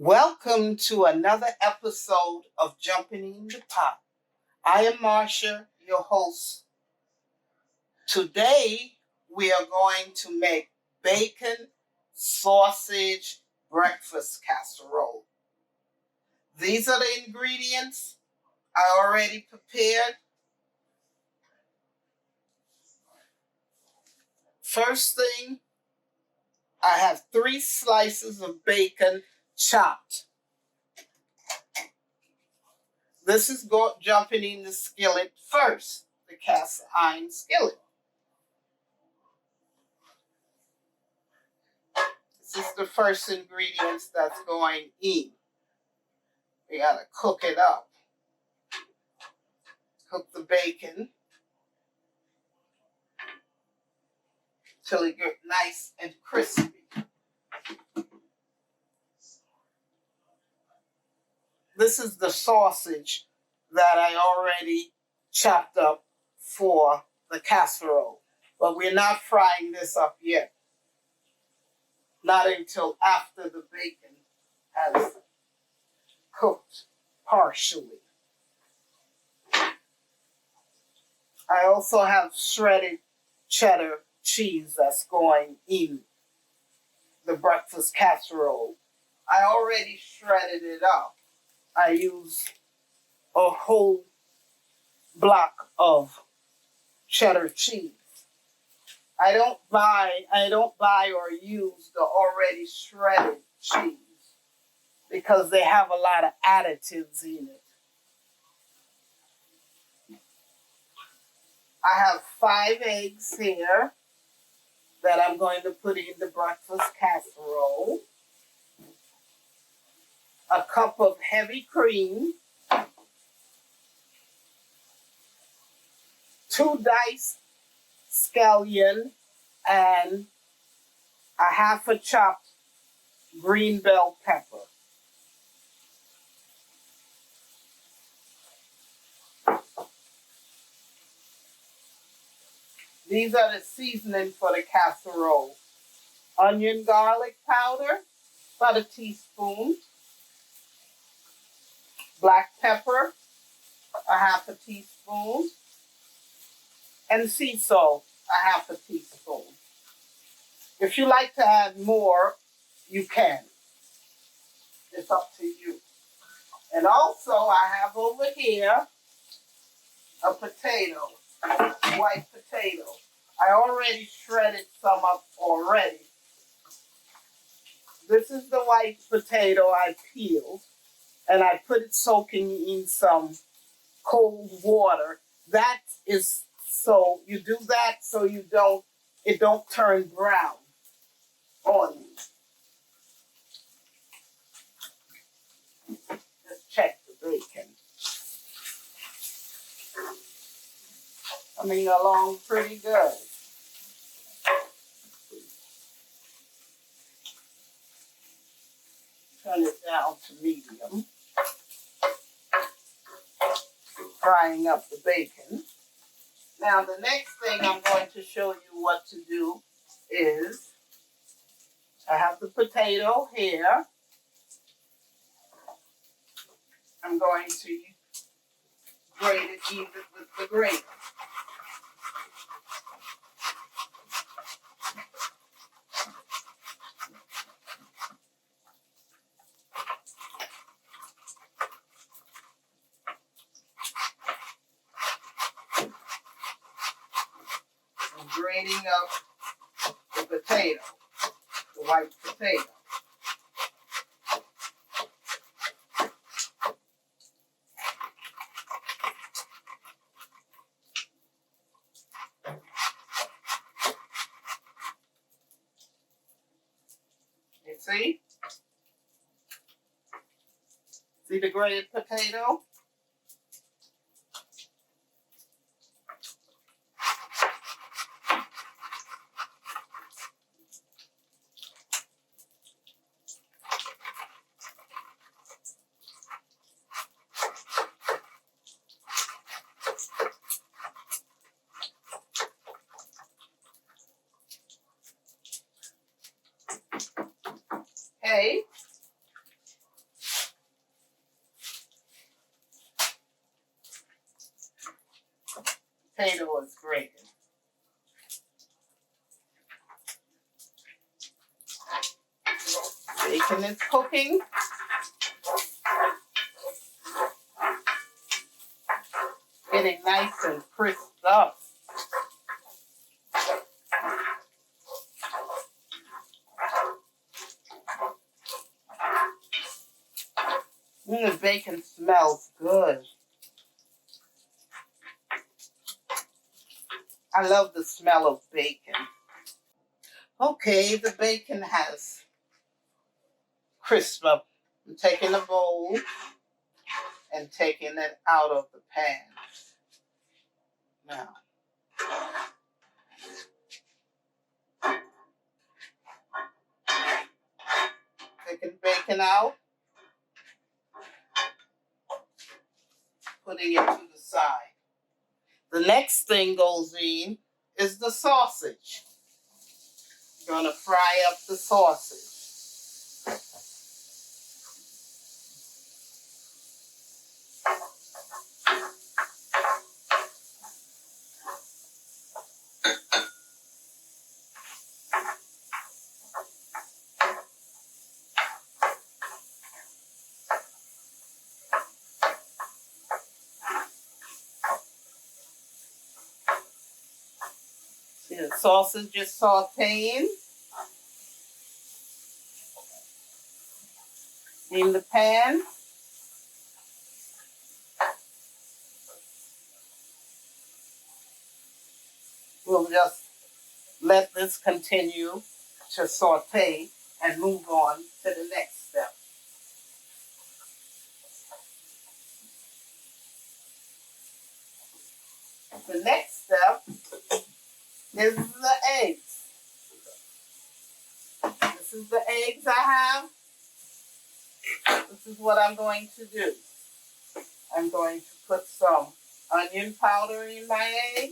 Welcome to another episode of Jumpin In the Pot. I am Marcia, your host. Today we are going to make Bacon Sausage Breakfast Casserole. These are the ingredients I already prepared. First thing, I have 3 slices of bacon chopped. This is jumping in the skillet first, the cast iron skillet. This is the first ingredients that's going in. We gotta cook it up. Cook the bacon till it gets nice and crispy. This is the sausage that I already chopped up for the casserole. But we're not frying this up yet. Not until after the bacon has cooked partially. I also have shredded cheddar cheese that's going in the breakfast casserole. I already shredded it up. I use a whole block of cheddar cheese. I don't buy or use the already shredded cheese because they have a lot of additives in it. I have 5 eggs here that I'm going to put in the breakfast casserole. A cup of heavy cream, 2 diced scallion, and a half a chopped green bell pepper. These are the seasoning for the casserole. Onion garlic powder, about a teaspoon. Black pepper, a half a teaspoon. And sea salt, a half a teaspoon. If you like to add more, you can. It's up to you. And also I have over here a potato, white potato. I already shredded some up already. This is the white potato I peeled, and I put it soaking in some cold water. That is so you do that so it don't turn brown on you. Let's check the bacon. Coming along pretty good. Turn it down to medium. Frying up the bacon. Now the next thing I'm going to show you what to do is I have the potato here. I'm going to grate it even with the grater. Grating up the potato, the white potato. You see? See the grated potato? Okay. potato is grated. Bacon is cooking. Getting nice and crisped up. The bacon smells good. I love the smell of bacon. Okay, the bacon has crisped up. I'm taking a bowl and taking it out of the pan. Now, taking bacon out, putting it to the side. The next thing goes in is the sausage. You're gonna fry up the sausage. See, the sausage is sauteing in the pan. We'll just let this continue to saute and move on to the next step. The next step is the eggs. This is the eggs I have. This is what I'm going to do. I'm going to put some onion powder in my egg,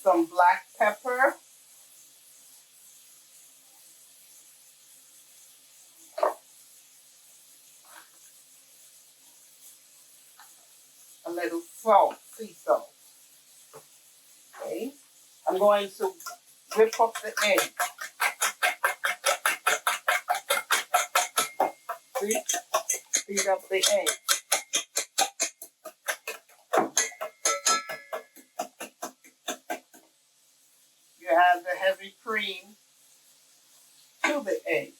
some black pepper, a little salt, sea salt. Okay, I'm going to whip up the egg. See? Beat up the egg. You add the heavy cream to the egg.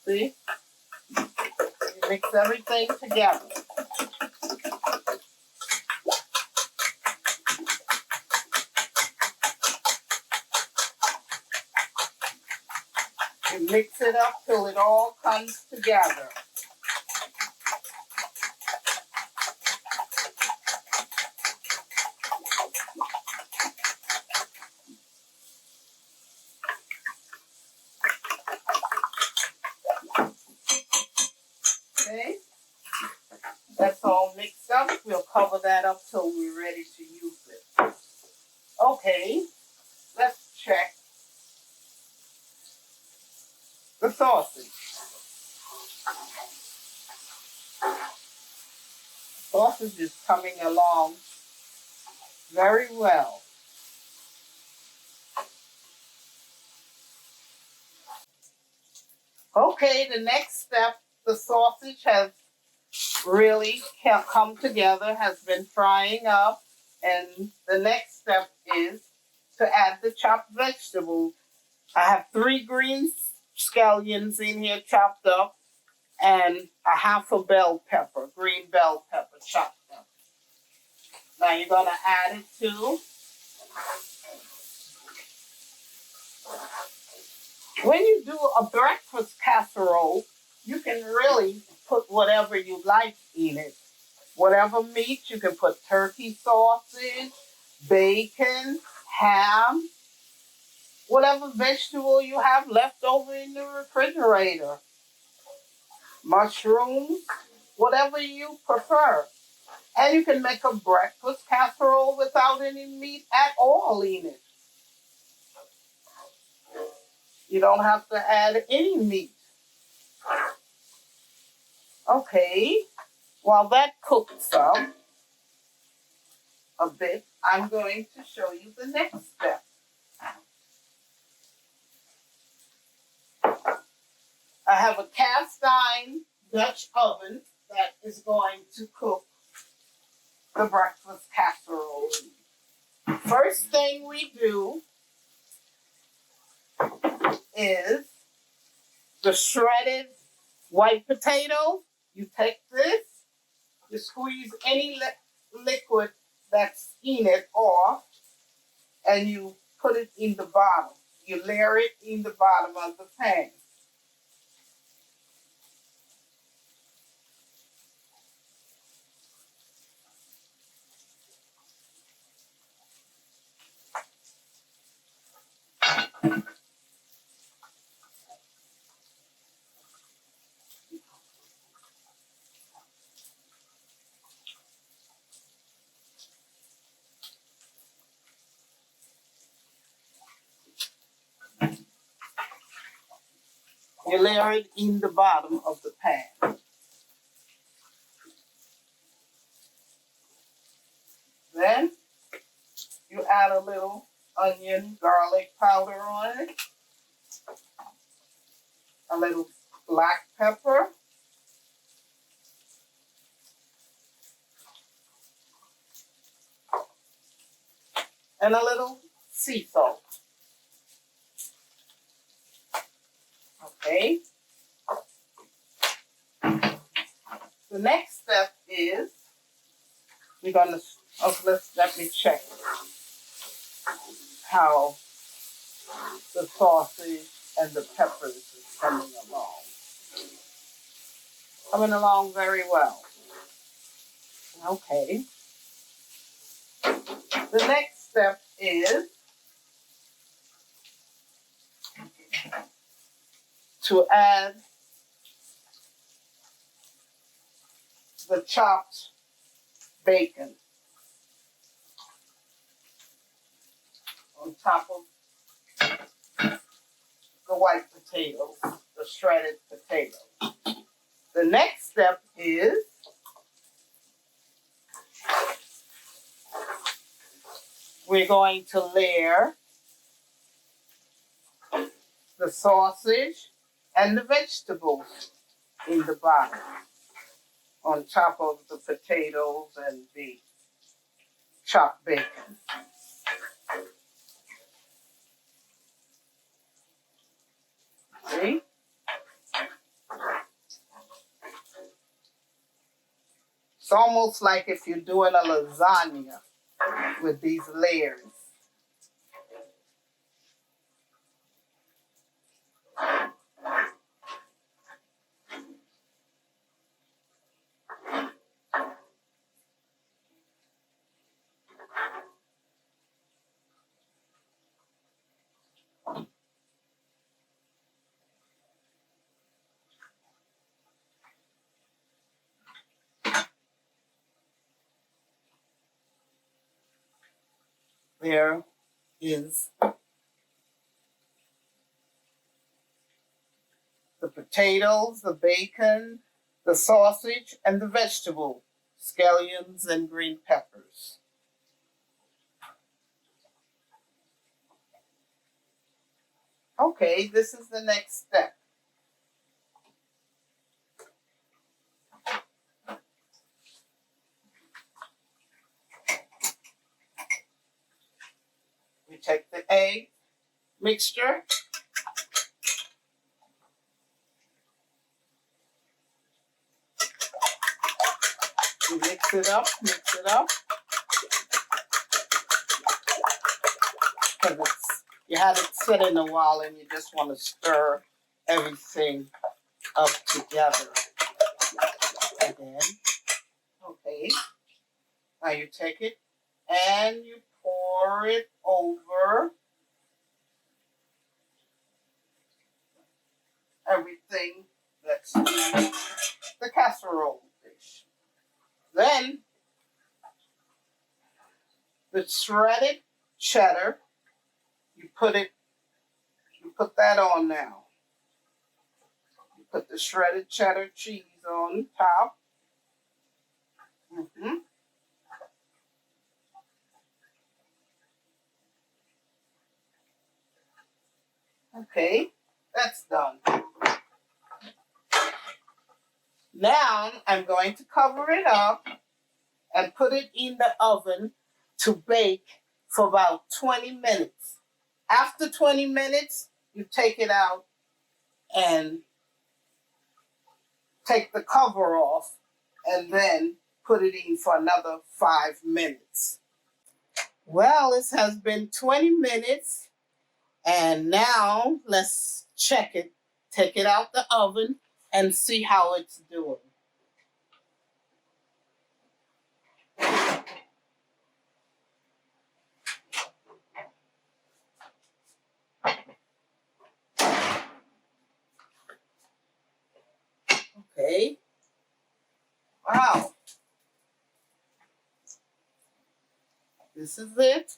See? You mix everything together. You mix it up till it all comes together. Okay? That's all mixed up. We'll cover that up till we're ready to use it. Okay, let's check the sausage. Sausage is coming along very well. Okay, the next step, the sausage has really come together, has been frying up, and the next step is to add the chopped vegetables. I have 3 green scallions in here chopped up and a half a bell pepper, green bell pepper chopped up. Now you're going to add it to. When you do a breakfast casserole, you can really put whatever you like in it. Whatever meat, you can put turkey sausage, bacon, ham, whatever vegetable you have left over in the refrigerator. Mushrooms, whatever you prefer. And you can make a breakfast casserole without any meat at all in it. You don't have to add any meat. Okay, while that cooks up a bit, I'm going to show you the next step. I have a cast iron Dutch oven that is going to cook the breakfast casserole. First thing we do is the shredded white potato. You take this, you squeeze any liquid that's in it off, and you put it in the bottom. You layer it in the bottom of the pan. You layer it in the bottom of the pan. Then you add a little onion, garlic powder on it, a little black pepper, and a little sea salt. Okay? The next step is we're gonna, let me check how the sausage and the peppers is coming along. Coming along very well. Okay. The next step is to add the chopped bacon on top of the white potatoes, the shredded potatoes. The next step is we're going to layer the sausage and the vegetables in the bottom on top of the potatoes and the chopped bacon. See? It's almost like if you're doing a lasagna with these layers. There is the potatoes, the bacon, the sausage, and the vegetable, scallions and green peppers. Okay, this is the next step. We take the egg mixture, you mix it up, because you had it sit in a while and you just want to stir everything up together. And then, okay, now you take it and you pour it over everything that's in the casserole dish. Then the shredded cheddar. You put that on now. You put the shredded cheddar cheese on top. Okay, that's done. Now I'm going to cover it up and put it in the oven to bake for about 20 minutes. After 20 minutes, you take it out and take the cover off and then put it in for another 5 minutes. Well, this has been 20 minutes and now let's check it. Take it out the oven and see how it's doing. Okay. Wow. This is it.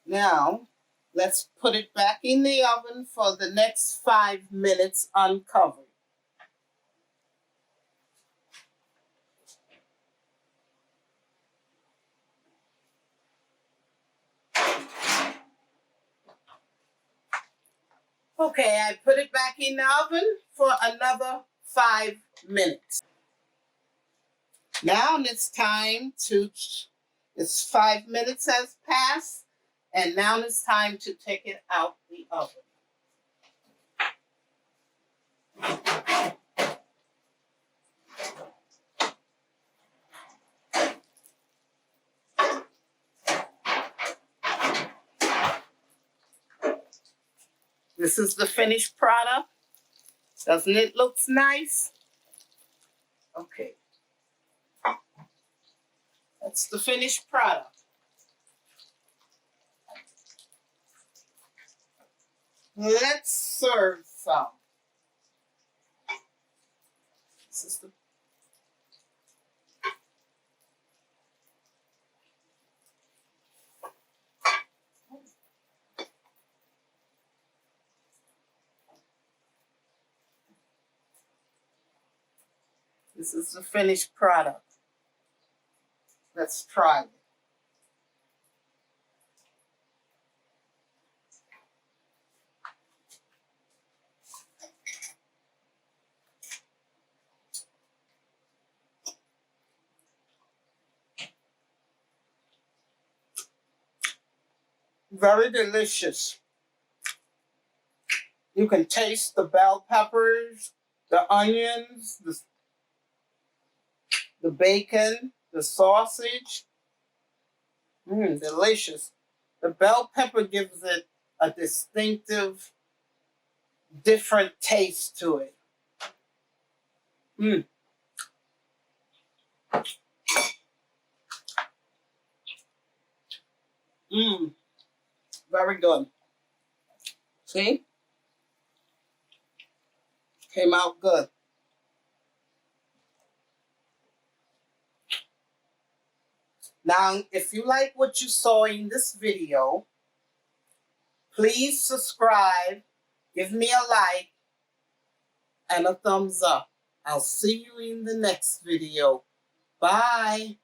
Now, let's put it back in the oven for the next 5 minutes uncovered. Okay, I put it back in the oven for another 5 minutes. Now it's time to, it's 5 minutes has passed, and now it's time to take it out the oven. This is the finished product. Doesn't it look nice? Okay. That's the finished product. Let's serve some. This is the This is the finished product. Let's try it. Very delicious. You can taste the bell peppers, the onions, the bacon, the sausage. Delicious. The bell pepper gives it a distinctive, different taste to it. Very good. See? Came out good. Now, if you like what you saw in this video, please subscribe, give me a like, and a thumbs up. I'll see you in the next video. Bye.